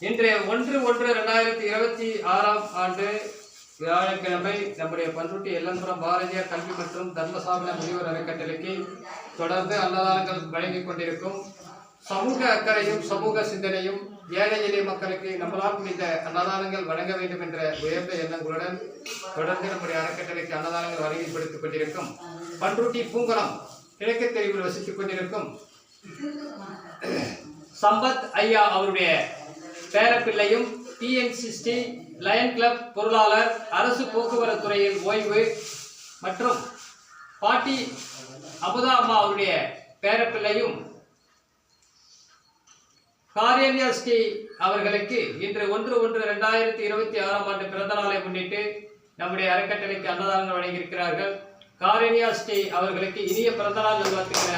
இன்று 1/1/2026 ஆண்டு வியாழக்கிழமை நம்முடைய பண்ருட்டி எல்லன்புரம் பாரதியார் கல்வி மற்றும் தர்மசாமி முதியோர் அறக்கட்டளைக்கு தொடர்ந்து அன்னதானங்கள் வழங்கிக் கொண்டிருக்கும். சமூக அக்கறையும் சமூக சிந்தனையும் ஏழை எளிய மக்களுக்கு நம்மளால் முடிந்த அன்னதானங்கள் வழங்க வேண்டும் என்ற உயர்ந்த எண்ணங்களுடன் தொடர்ந்து நம்முடைய அறக்கட்டளைக்கு அன்னதானங்கள் வழங்கிப்படுத்திக் கொண்டிருக்கும் பண்ருட்டி பூங்குளம் கிழக்கு தெருவில் வசித்துக் கொண்டிருக்கும் சம்பத் ஐயா அவருடைய பேரப்பிள்ளையும் TN60 லயன் கிளப் பொருளாளர், அரசு போக்குவரத்து துறையில் ஓய்வு மற்றும் பாட்டி அமுதா அம்மா அவருடைய பேரப்பிள்ளையும் காரேனியா ஸ்ரீ அவர்களுக்கு இன்று 1/1/2026 ஆண்டு பிறந்த நாளை முன்னிட்டு நம்முடைய அறக்கட்டளைக்கு அன்னதானங்கள் வழங்கியிருக்கிறார்கள். காரேனியா ஸ்ரீ அவர்களுக்கு இனிய பிறந்தநாள் நல்வாழ்த்துக்களை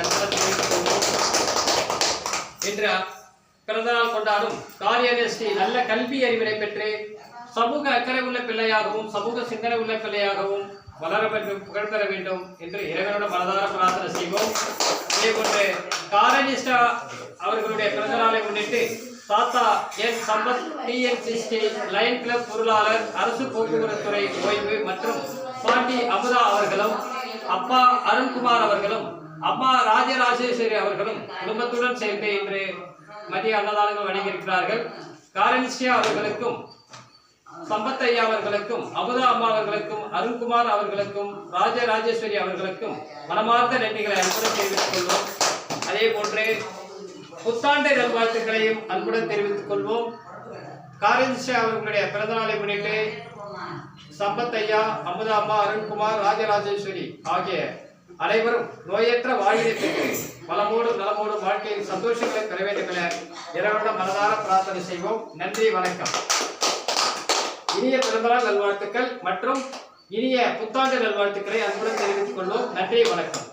இன்று பிறந்தநாள் கொண்டாடும் காரேனியா ஸ்ரீ நல்ல கல்வி அறிவினை பெற்று சமூக அக்கறை உள்ள பிள்ளையாகவும் சமூக சிந்தனை உள்ள பிள்ளையாகவும் வளர வேண்டும், புகழ் பெற வேண்டும் என்று இறைவனோட மனதார பிரார்த்தனை செய்வோம். இதேபோன்று காரணிஸ்டா அவர்களுடைய பிறந்த நாளை முன்னிட்டு தாத்தா என் சம்பத் TN60 லயன் கிளப் பொருளாளர், அரசு போக்குவரத்து துறை ஓய்வு மற்றும் பாட்டி அமுதா அவர்களும், அப்பா அருண்குமார் அவர்களும், அம்மா ராஜராஜேஸ்வரி அவர்களும் குடும்பத்துடன் சேர்ந்து இன்று மதிய அன்னதானங்கள் வழங்கியிருக்கிறார்கள். காரணிஸ்டா அவர்களுக்கும், சம்பத் ஐயா அவர்களுக்கும், அமுதா அம்மா அவர்களுக்கும், அருண்குமார் அவர்களுக்கும், ராஜராஜேஸ்வரி அவர்களுக்கும் மனமார்ந்த நன்றிகளை அன்புடன் தெரிவித்துக் கொள்வோம். அதே போன்று புத்தாண்டு நல்வாழ்த்துக்களையும் அன்புடன் தெரிவித்துக் கொள்வோம். காரணிஸ்டா அவர்களுடைய பிறந்த நாளை முன்னிட்டு சம்பத் ஐயா, அமுதா அம்மா, அருண்குமார், ராஜராஜேஸ்வரி ஆகிய அனைவரும் நோயற்ற வாழ்வினை பெற்று வளமோடும் நலமோடும் வாழ்க்கையில் சந்தோஷங்களை பெற வேண்டும் என இறைவனிடம் மனதார பிரார்த்தனை செய்வோம். நன்றி, வணக்கம். இனிய பிறந்தநாள் நல்வாழ்த்துக்கள் மற்றும் இனிய புத்தாண்டு நல்வாழ்த்துக்களை அன்புடன் தெரிவித்துக் கொள்வோம். நன்றி, வணக்கம்.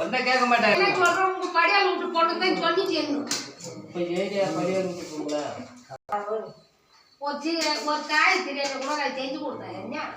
ஒன்றை கேட்க மாட்டேன். ஒரு காய் தெரியாத கூட செஞ்சு கொடுத்தேன்.